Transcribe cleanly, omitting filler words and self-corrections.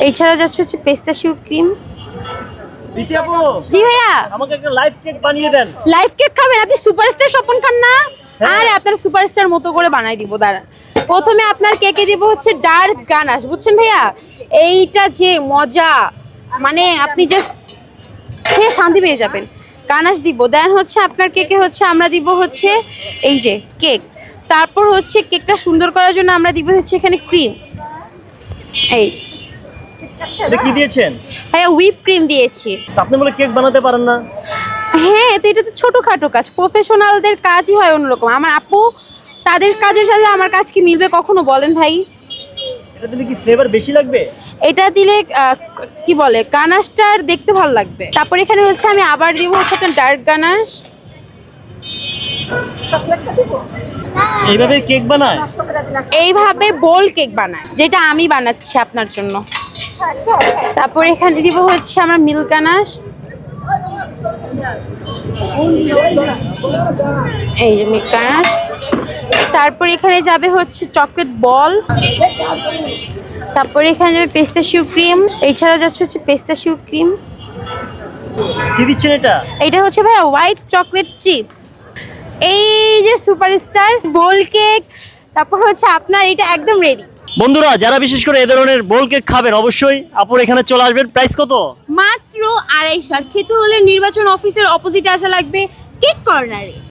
এছাড়া যাচ্ছে হচ্ছে পেস্তাশিউ ক্রিম। দিদি আপু, জি ভাইয়া, আমাকে একটা লাইভ কেক বানিয়ে দেন। লাইফ কেক খাবেন? আপনি সুপারস্টার স্বপন খান না? হ্যাঁ। আরে আপনার সুপারস্টার মতো করে বানাই দিব, দাঁড়ান। প্রথমে আপনার কেকে দিব হচ্ছে ডার্ক গানাশ, বুঝছেন ভাইয়া? এইটা যে মজা, মানে আপনি জাস্ট খেয়ে শান্তি পেয়ে যাবেন। গানাশ দিব, দেন হচ্ছে আপনার কেকে হচ্ছে আমরা দিব হচ্ছে এই যে কেক। তারপর হচ্ছে কেকটা সুন্দর করার জন্য আমরা দিব হচ্ছে এখানে ক্রিম। এই এটা কি দিয়েছেন? ভাইয়া হুইপ ক্রিম দিয়েছি। তা আপনি বলে কেক বানাতে পারেন না? হ্যাঁ, তো এটা তো ছোটখাটো কাজ, প্রফেশনালদের কাজই হয় অন্যরকম। আমার আপু, তাদের কাজের সাথে আমার কাজ কি মিলবে কখনো বলেন ভাই? এটা দিলে কি ফ্লেভার বেশি লাগবে? এটা দিলে কি বলে, গানাশটার দেখতে ভালো লাগবে। তারপর এখানে হচ্ছে আমি আবার দিব হচ্ছে ডার্ক গানাশ। এইভাবে কেক বানায়? এইভাবে বোল কেক বানায়, যেটা আমি বানাচ্ছি আপনার জন্য। তারপর এখানে দিব হচ্ছে আমরা মিল্ক গানাশ। এই যে মিল্ক গানাশ। তারপর এখানে যাবে হচ্ছে চকলেট বল। তারপর এখানে যাবে পেস্তাশিউ ক্রিম। এছাড়া যাচ্ছে হচ্ছে পেস্তাশিউ ক্রিম। কি দিচ্ছেন এটা? এটা হচ্ছে ভাইয়া হোয়াইট চকলেট চিপস। এই যে সুপারস্টার বোল কেক। তারপর হচ্ছে আপনার এটা একদম রেডি। বন্ধুরা, যারা বিশেষ করে এ ধরনের বোল কেক খাবেন অবশ্যই আপুর এখানে চলে আসবেন। প্রাইস কত? মাত্র 250। খেতে হলে নির্বাচন অফিসের অপোজিটে আসা লাগবে, কেক কর্নারে।